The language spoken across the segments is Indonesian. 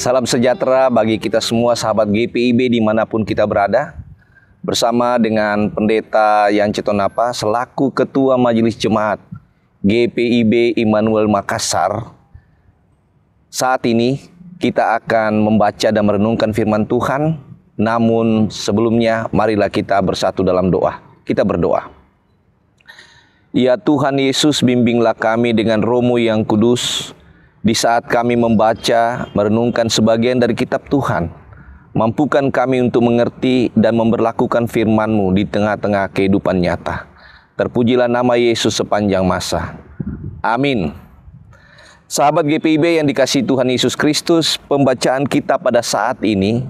Salam sejahtera bagi kita semua sahabat GPIB dimanapun kita berada. Bersama dengan Pendeta Yan Cetonapa selaku Ketua Majelis Jemaat GPIB Immanuel Makassar. Saat ini kita akan membaca dan merenungkan firman Tuhan. Namun sebelumnya marilah kita bersatu dalam doa. Kita berdoa. Ya Tuhan Yesus, bimbinglah kami dengan Roh-Mu yang kudus. Di saat kami membaca, merenungkan sebagian dari kitab Tuhan, mampukan kami untuk mengerti dan memberlakukan firman-Mu di tengah-tengah kehidupan nyata. Terpujilah nama Yesus sepanjang masa. Amin. Sahabat GPIB yang dikasihi Tuhan Yesus Kristus, pembacaan kita pada saat ini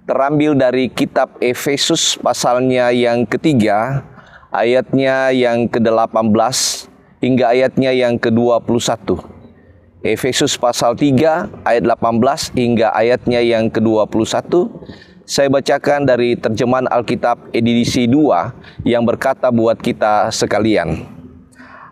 terambil dari kitab Efesus pasalnya yang ketiga, ayatnya yang ke-18 hingga ayatnya yang ke-21. Efesus pasal 3 ayat 18 hingga ayatnya yang ke-21. Saya bacakan dari terjemahan Alkitab edisi 2 yang berkata buat kita sekalian.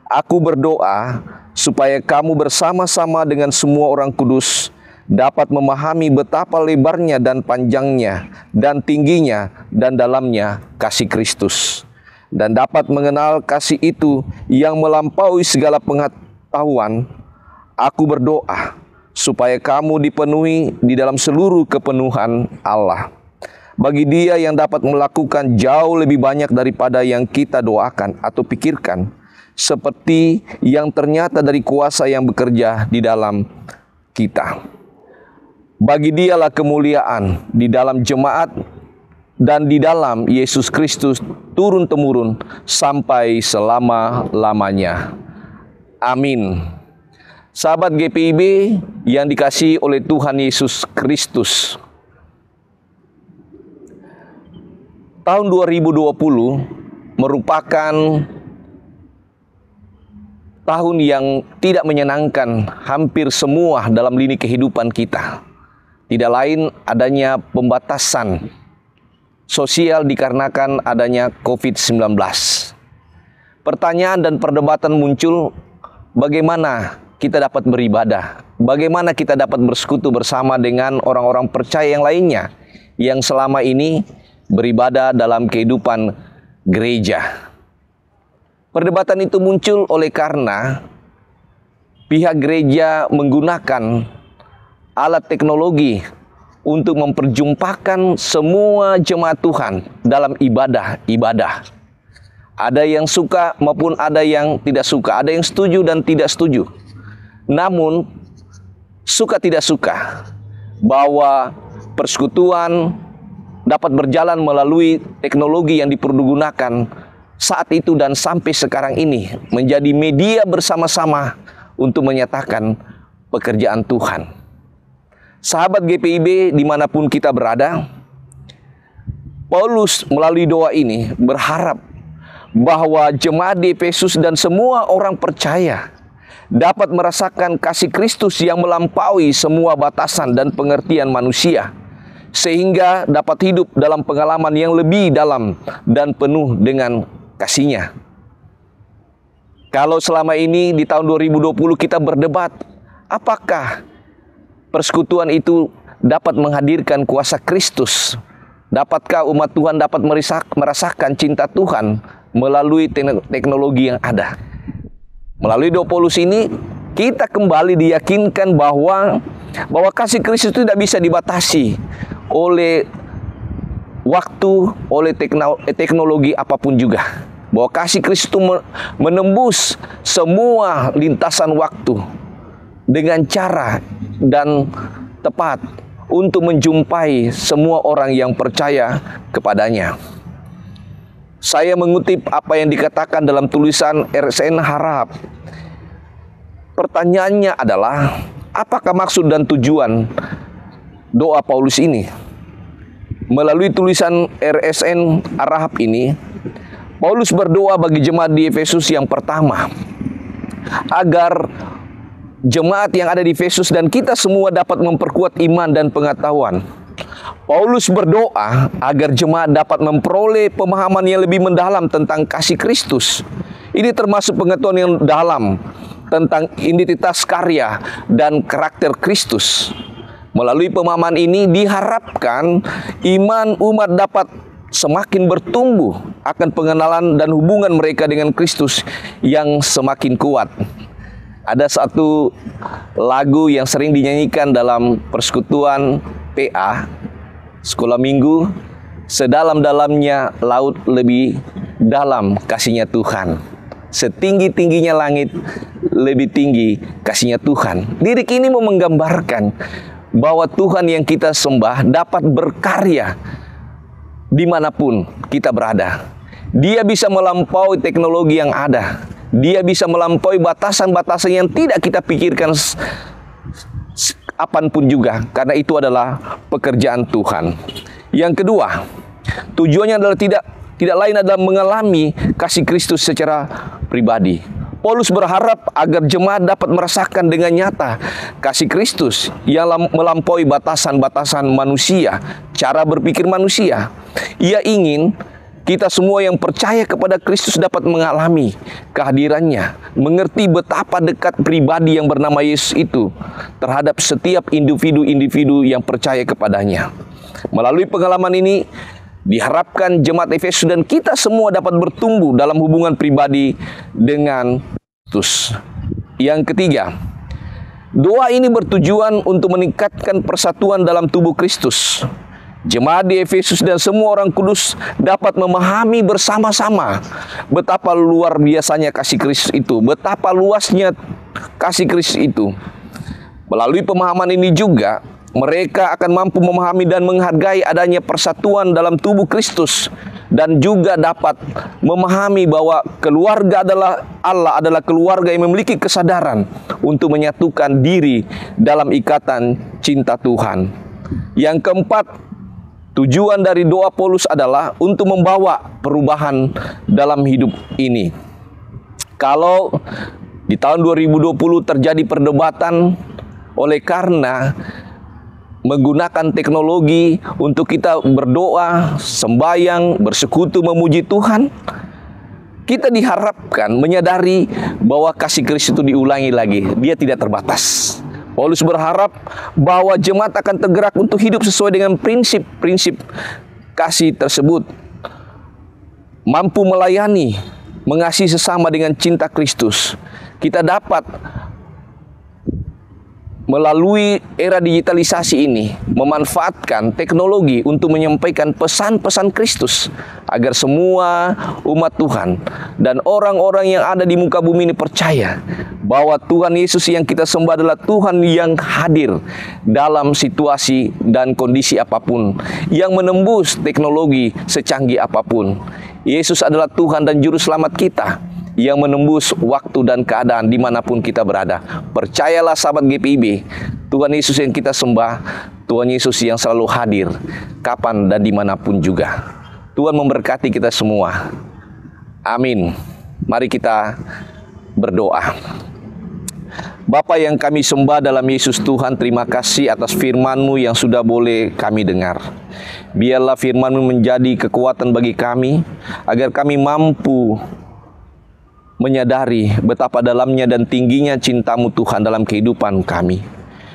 Aku berdoa supaya kamu bersama-sama dengan semua orang kudus dapat memahami betapa lebarnya dan panjangnya dan tingginya dan dalamnya kasih Kristus, dan dapat mengenal kasih itu yang melampaui segala pengetahuan. Aku berdoa supaya kamu dipenuhi di dalam seluruh kepenuhan Allah. Bagi Dia yang dapat melakukan jauh lebih banyak daripada yang kita doakan atau pikirkan, seperti yang ternyata dari kuasa yang bekerja di dalam kita. Bagi Dialah kemuliaan di dalam jemaat dan di dalam Yesus Kristus turun-temurun sampai selama-lamanya. Amin. Sahabat GPIB yang dikasihi oleh Tuhan Yesus Kristus, tahun 2020 merupakan tahun yang tidak menyenangkan hampir semua dalam lini kehidupan kita. Tidak lain adanya pembatasan sosial dikarenakan adanya COVID-19. Pertanyaan dan perdebatan muncul, bagaimana kita dapat beribadah? Bagaimana kita dapat bersekutu bersama dengan orang-orang percaya yang lainnya yang selama ini beribadah dalam kehidupan gereja? Perdebatan itu muncul oleh karena pihak gereja menggunakan alat teknologi untuk memperjumpakan semua jemaat Tuhan dalam ibadah. Ada yang suka maupun ada yang tidak suka, ada yang setuju dan tidak setuju. Namun, suka tidak suka bahwa persekutuan dapat berjalan melalui teknologi yang dipergunakan saat itu dan sampai sekarang ini menjadi media bersama-sama untuk menyatakan pekerjaan Tuhan. Sahabat GPIB dimanapun kita berada, Paulus melalui doa ini berharap bahwa jemaat di Efesus dan semua orang percaya dapat merasakan kasih Kristus yang melampaui semua batasan dan pengertian manusia, sehingga dapat hidup dalam pengalaman yang lebih dalam dan penuh dengan kasih-Nya. Kalau selama ini di tahun 2020 kita berdebat, apakah persekutuan itu dapat menghadirkan kuasa Kristus? Dapatkah umat Tuhan dapat merasakan cinta Tuhan melalui teknologi yang ada? Melalui doa Paulus ini, kita kembali diyakinkan bahwa kasih Kristus itu tidak bisa dibatasi oleh waktu, oleh teknologi apapun juga. Bahwa kasih Kristus itu menembus semua lintasan waktu dengan cara dan tepat untuk menjumpai semua orang yang percaya kepadanya. Saya mengutip apa yang dikatakan dalam tulisan RSN Harahap. Pertanyaannya adalah, apakah maksud dan tujuan doa Paulus ini? Melalui tulisan RSN Harahap ini, Paulus berdoa bagi jemaat di Efesus yang pertama, agar jemaat yang ada di Efesus dan kita semua dapat memperkuat iman dan pengetahuan. Paulus berdoa agar jemaat dapat memperoleh pemahaman yang lebih mendalam tentang kasih Kristus. Ini termasuk pengetahuan yang dalam tentang identitas karya dan karakter Kristus. Melalui pemahaman ini diharapkan iman umat dapat semakin bertumbuh akan pengenalan dan hubungan mereka dengan Kristus yang semakin kuat. Ada satu lagu yang sering dinyanyikan dalam persekutuan PA, sekolah minggu, sedalam-dalamnya laut lebih dalam kasihnya Tuhan. Setinggi-tingginya langit lebih tinggi kasihnya Tuhan. Lirik ini mau menggambarkan bahwa Tuhan yang kita sembah dapat berkarya dimanapun kita berada. Dia bisa melampaui teknologi yang ada. Dia bisa melampaui batasan-batasan yang tidak kita pikirkan kapanpun juga. Karena itu adalah pekerjaan Tuhan. Yang kedua, tujuannya adalah tidak lain adalah mengalami kasih Kristus secara pribadi. Paulus berharap agar jemaat dapat merasakan dengan nyata kasih Kristus yang melampaui batasan-batasan manusia, cara berpikir manusia. Ia ingin kita semua yang percaya kepada Kristus dapat mengalami kehadirannya, mengerti betapa dekat pribadi yang bernama Yesus itu terhadap setiap individu-individu yang percaya kepadanya. Melalui pengalaman ini, diharapkan jemaat Efesus dan kita semua dapat bertumbuh dalam hubungan pribadi dengan Kristus. Yang ketiga, doa ini bertujuan untuk meningkatkan persatuan dalam tubuh Kristus. Jemaat di Efesus dan semua orang kudus dapat memahami bersama-sama betapa luar biasanya kasih Kristus itu, betapa luasnya kasih Kristus itu. Melalui pemahaman ini juga, mereka akan mampu memahami dan menghargai adanya persatuan dalam tubuh Kristus dan juga dapat memahami bahwa keluarga Allah adalah keluarga yang memiliki kesadaran untuk menyatukan diri dalam ikatan cinta Tuhan. Yang keempat, tujuan dari doa Paulus adalah untuk membawa perubahan dalam hidup ini. Kalau di tahun 2020 terjadi perdebatan oleh karena menggunakan teknologi untuk kita berdoa, sembahyang, bersekutu, memuji Tuhan, kita diharapkan menyadari bahwa kasih Kristus itu diulangi lagi. Dia tidak terbatas. Paulus berharap bahwa jemaat akan tergerak untuk hidup sesuai dengan prinsip-prinsip kasih tersebut. Mampu melayani, mengasihi sesama dengan cinta Kristus. Kita dapat melalui era digitalisasi ini memanfaatkan teknologi untuk menyampaikan pesan-pesan Kristus agar semua umat Tuhan dan orang-orang yang ada di muka bumi ini percaya bahwa Tuhan Yesus yang kita sembah adalah Tuhan yang hadir dalam situasi dan kondisi apapun, yang menembus teknologi secanggih apapun. Yesus adalah Tuhan dan Juru Selamat kita yang menembus waktu dan keadaan dimanapun kita berada. Percayalah sahabat GPIB, Tuhan Yesus yang kita sembah, Tuhan Yesus yang selalu hadir, kapan dan dimanapun juga. Tuhan memberkati kita semua. Amin. Mari kita berdoa. Bapa yang kami sembah dalam Yesus Tuhan, terima kasih atas firman-Mu yang sudah boleh kami dengar. Biarlah firman-Mu menjadi kekuatan bagi kami, agar kami mampu menyadari betapa dalamnya dan tingginya cinta-Mu Tuhan dalam kehidupan kami.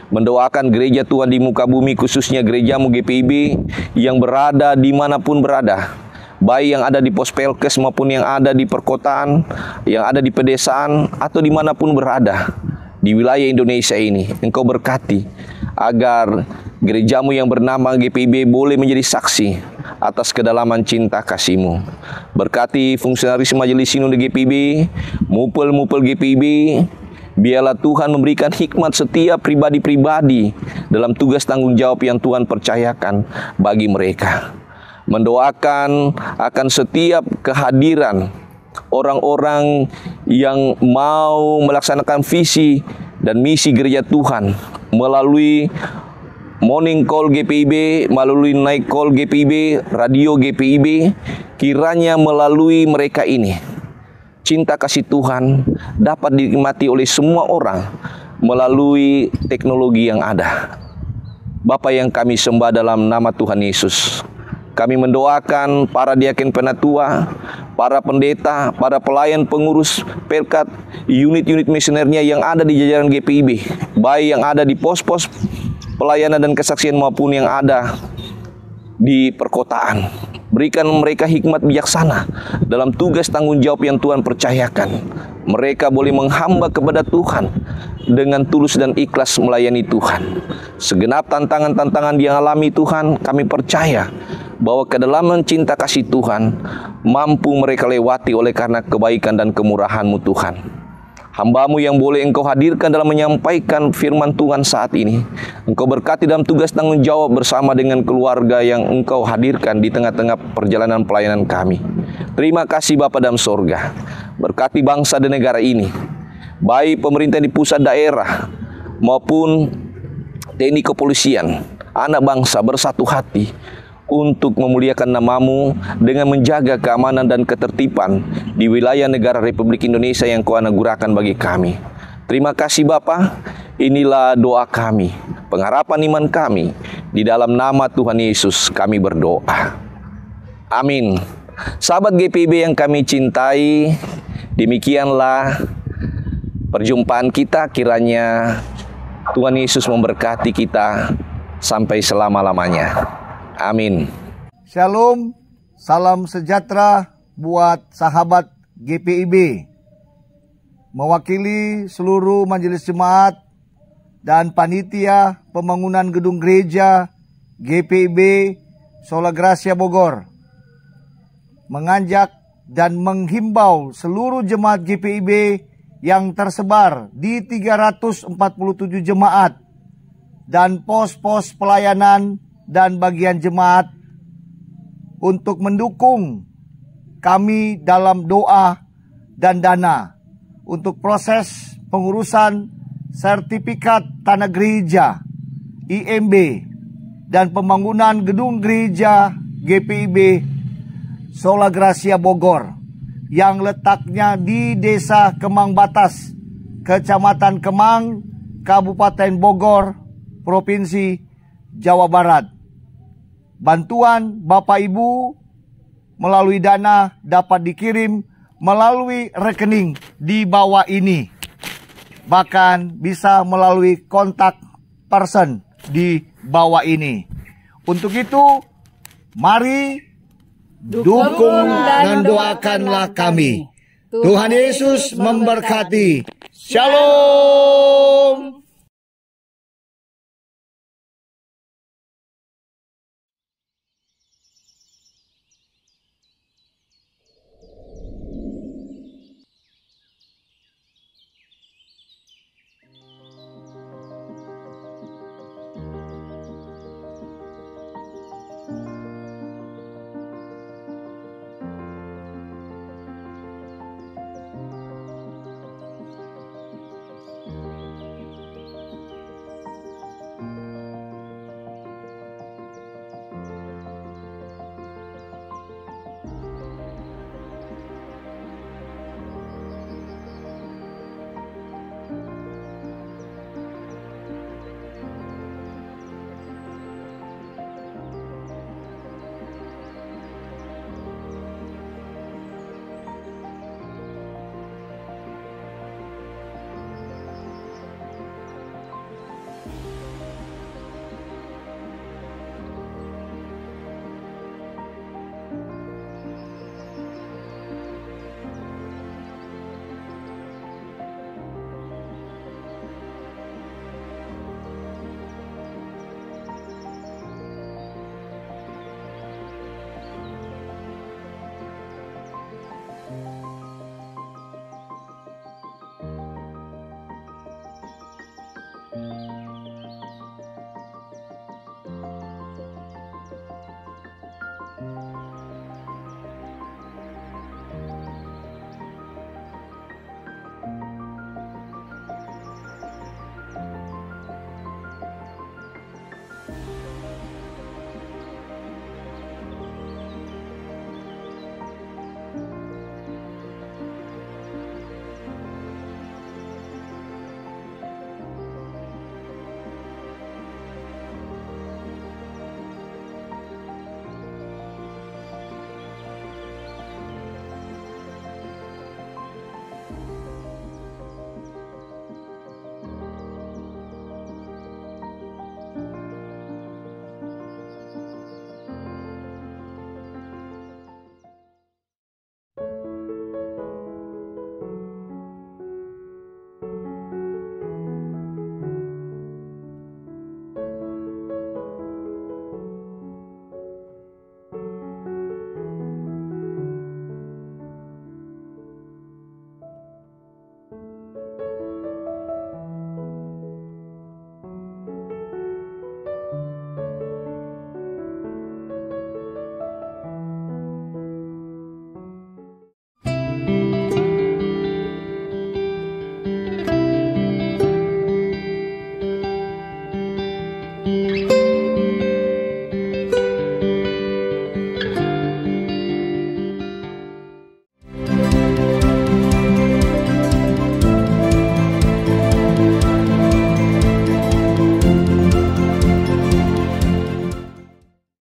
Mendoakan gereja Tuhan di muka bumi, khususnya gereja-Mu GPIB yang berada dimanapun berada, baik yang ada di pos Pelkes maupun yang ada di perkotaan, yang ada di pedesaan atau dimanapun berada di wilayah Indonesia ini. Engkau berkati agar gereja-Mu yang bernama GPIB boleh menjadi saksi atas kedalaman cinta kasih-Mu. Berkati fungsionaris Majelis Sinode GPIB, mupel-mupel GPIB. Biarlah Tuhan memberikan hikmat setiap pribadi-pribadi dalam tugas tanggung jawab yang Tuhan percayakan bagi mereka. Mendoakan akan setiap kehadiran orang-orang yang mau melaksanakan visi dan misi gereja Tuhan melalui Morning Call GPIB, melalui Night Call GPIB, Radio GPIB. Kiranya melalui mereka ini, cinta kasih Tuhan dapat dinikmati oleh semua orang melalui teknologi yang ada. Bapa yang kami sembah dalam nama Tuhan Yesus, kami mendoakan para diaken penatua, para pendeta, para pelayan pengurus Pelkat, unit-unit misionernya yang ada di jajaran GPIB, baik yang ada di pos-pos pelayanan dan kesaksian maupun yang ada di perkotaan. Berikan mereka hikmat bijaksana dalam tugas tanggung jawab yang Tuhan percayakan. Mereka boleh menghamba kepada Tuhan dengan tulus dan ikhlas melayani Tuhan. Segenap tantangan-tantangan yang alami Tuhan, kami percaya bahwa kedalaman cinta kasih Tuhan mampu mereka lewati oleh karena kebaikan dan kemurahan-Mu Tuhan. Hamba-Mu yang boleh Engkau hadirkan dalam menyampaikan firman Tuhan saat ini. Engkau berkati dalam tugas tanggung jawab bersama dengan keluarga yang Engkau hadirkan di tengah-tengah perjalanan pelayanan kami. Terima kasih Bapa dalam sorga. Berkati bangsa dan negara ini, baik pemerintah di pusat daerah maupun TNI kepolisian, anak bangsa bersatu hati untuk memuliakan nama-Mu dengan menjaga keamanan dan ketertiban di wilayah negara Republik Indonesia yang Kau anugerahkan bagi kami. Terima kasih Bapa, inilah doa kami, pengharapan iman kami, di dalam nama Tuhan Yesus kami berdoa. Amin. Sahabat GPIB yang kami cintai, demikianlah perjumpaan kita, kiranya Tuhan Yesus memberkati kita sampai selama-lamanya. Amin. Shalom, salam sejahtera buat sahabat GPIB. Mewakili seluruh majelis jemaat dan panitia pembangunan gedung gereja GPIB Sola Gracia Bogor, mengajak dan menghimbau seluruh jemaat GPIB yang tersebar di 347 jemaat dan pos-pos pelayanan dan bagian jemaat untuk mendukung kami dalam doa dan dana untuk proses pengurusan sertifikat tanah gereja IMB dan pembangunan gedung gereja GPIB Sola Gracia Bogor yang letaknya di Desa Kemang Batas, Kecamatan Kemang, Kabupaten Bogor, Provinsi Jawa Barat. Bantuan Bapak Ibu melalui dana dapat dikirim melalui rekening di bawah ini. Bahkan bisa melalui kontak person di bawah ini. Untuk itu, mari dukung dan doakanlah kami. Tuhan Yesus memberkati. Shalom.